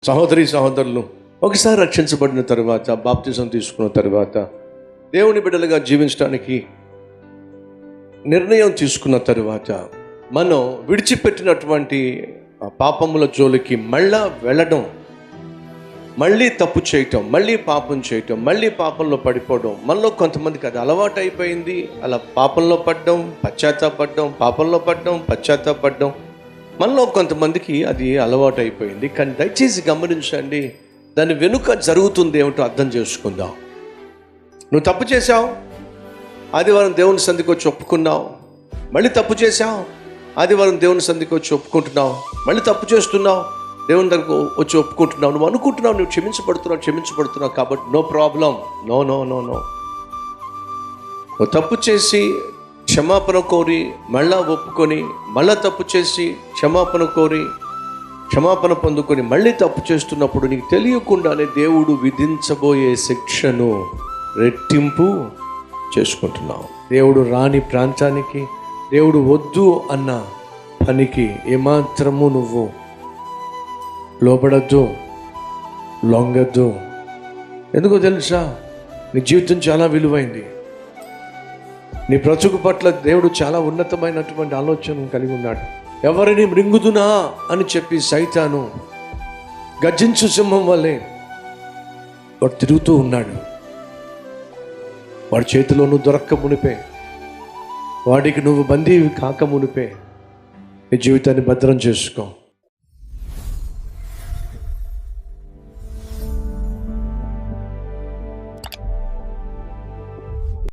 సహోదరి సహోదరులు, ఒకసారి రక్షించబడిన తర్వాత, బాప్తిజం తీసుకున్న తర్వాత, దేవుని బిడ్డలుగా జీవించడానికి నిర్ణయం తీసుకున్న తర్వాత, మనం విడిచిపెట్టినటువంటి పాపముల జోలికి మళ్ళా వెళ్ళడం, మళ్ళీ తప్పు చేయటం, మళ్ళీ పాపం చేయటం, మళ్ళీ పాపంలో పడిపోవడం, మనలో కొంతమందికి అది అలవాటు అయిపోయింది. అలా పాపంలో పడడం, పశ్చాత్తాపడడం, పాపంలో పడడం, పశ్చాత్తాపడడం, మనలో కొంతమందికి అది అలవాటు అయిపోయింది. కానీ దయచేసి గమనించండి, దాని వెనుక జరుగుతుంది ఏమిటో అర్థం చేసుకుందాం. నువ్వు తప్పు చేశావు, ఆదివారం దేవుని సంధికి వచ్చి ఒప్పుకున్నావు, మళ్ళీ తప్పు చేశావు, ఆదివారం దేవుని సంధికి వచ్చి ఒప్పుకుంటున్నావు, మళ్ళీ తప్పు చేస్తున్నావు, దేవుని దగ్గరకు వచ్చి ఒప్పుకుంటున్నావు. నువ్వు అనుకుంటున్నావు నువ్వు క్షమించబడుతున్నావు కాబట్టి no problem. No no no no నువ్వు తప్పు చేసి క్షమాపణ కోరి మళ్ళా ఒప్పుకొని, మళ్ళా తప్పు చేసి క్షమాపణ కోరి క్షమాపణ పొందుకొని మళ్ళీ తప్పు చేస్తున్నప్పుడు నీకు తెలియకుండానే దేవుడు విధించబోయే శిక్షను రెట్టింపు చేసుకుంటున్నావు. దేవుడు రాని ప్రాంతానికి, దేవుడు వద్దు అన్న పనికి ఏమాత్రము నువ్వు లోబడద్దు, లొంగద్దు. ఎందుకో తెలుసా, నీ జీవితం చాలా విలువైంది. నీ బ్రతుకు పట్ల దేవుడు చాలా ఉన్నతమైనటువంటి ఆలోచన కలిగి ఉన్నాడు. ఎవరిని మృంగుదునా అని చెప్పి సైతాను గర్జించు సింహం వల్లే వాడు తిరుగుతూ ఉన్నాడు. వాడి చేతిలో నువ్వు దొరక్క మునిపే, వాడికి నువ్వు బందీ కాక మునిపే నీ జీవితాన్ని భద్రం చేసుకో.